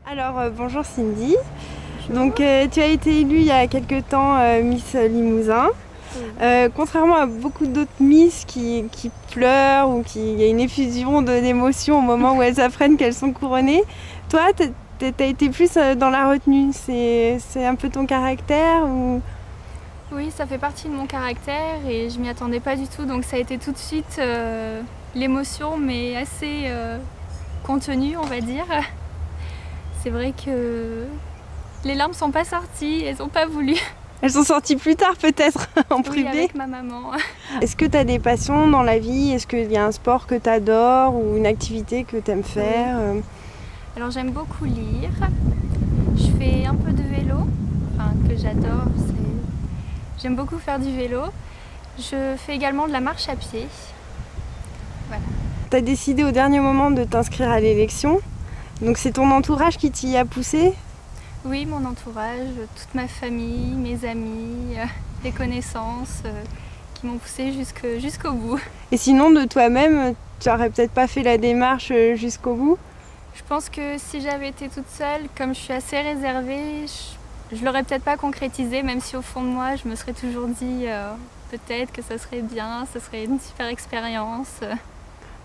Alors bonjour Cindy. Donc tu as été élue il y a quelques temps Miss Limousin. Contrairement à beaucoup d'autres Miss qui pleurent ou il y a une effusion d'émotions au moment où elles apprennent qu'elles sont couronnées, toi t'as été plus dans la retenue. C'est un peu ton caractère ou... Oui, ça fait partie de mon caractère et je m'y attendais pas du tout, donc ça a été tout de suite l'émotion, mais assez contenue, on va dire. C'est vrai que les larmes sont pas sorties, elles ont pas voulu. Elles sont sorties plus tard peut-être en privé. Oui, avec ma maman. Est-ce que tu as des passions dans la vie? Est-ce qu'il y a un sport que tu adores ou une activité que tu aimes faire? Alors j'aime beaucoup lire. Je fais un peu de vélo, enfin que j'adore. J'aime beaucoup faire du vélo. Je fais également de la marche à pied. Voilà. Tu as décidé au dernier moment de t'inscrire à l'élection. Donc c'est ton entourage qui t'y a poussé? Oui, mon entourage, toute ma famille, mes amis, des connaissances qui m'ont poussée jusqu'au bout. Et sinon de toi-même, tu n'aurais peut-être pas fait la démarche jusqu'au bout? Je pense que si j'avais été toute seule, comme je suis assez réservée, je l'aurais peut-être pas concrétisé, même si au fond de moi, je me serais toujours dit peut-être que ça serait bien, ça serait une super expérience.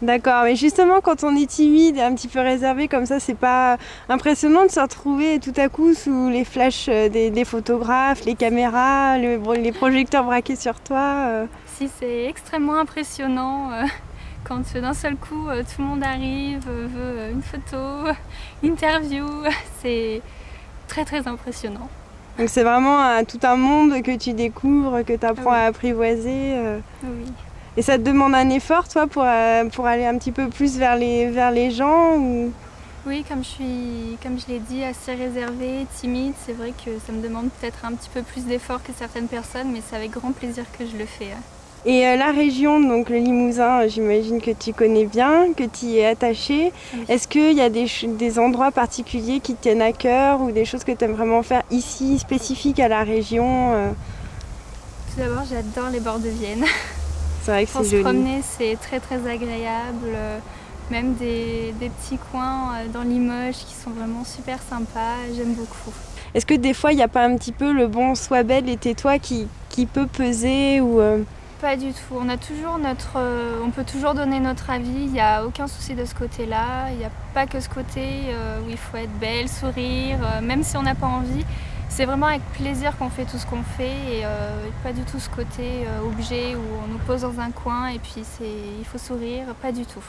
D'accord, mais justement quand on est timide et un petit peu réservé comme ça, c'est pas impressionnant de se retrouver tout à coup sous les flashs des photographes, les caméras, les projecteurs braqués sur toi Si, c'est extrêmement impressionnant quand d'un seul coup tout le monde arrive, veut une photo, une interview, c'est très très impressionnant. Donc c'est vraiment tout un monde que tu découvres, que tu apprends à apprivoiser. Oui. Et ça te demande un effort, toi, pour aller un petit peu plus vers les gens ou... Oui, comme je l'ai dit, assez réservée, timide, c'est vrai que ça me demande peut-être un petit peu plus d'effort que certaines personnes, mais c'est avec grand plaisir que je le fais. Et la région, donc le Limousin, j'imagine que tu connais bien, que tu y es attachée. Oui. Est-ce qu'il y a des endroits particuliers qui te tiennent à cœur ou des choses que tu aimes vraiment faire ici, spécifiques à la région Tout d'abord, j'adore les bords de Vienne. C'est vrai que c'est joli. Pour se promener, c'est très très agréable. Même des petits coins dans Limoges qui sont vraiment super sympas. J'aime beaucoup. Est-ce que des fois, il n'y a pas un petit peu le bon sois belle et tais-toi qui peut peser ou Pas du tout. On peut toujours donner notre avis. Il n'y a aucun souci de ce côté-là. Il n'y a pas que ce côté où il faut être belle, sourire, même si on n'a pas envie. C'est vraiment avec plaisir qu'on fait tout ce qu'on fait et pas du tout ce côté objet où on nous pose dans un coin et puis il faut sourire, pas du tout.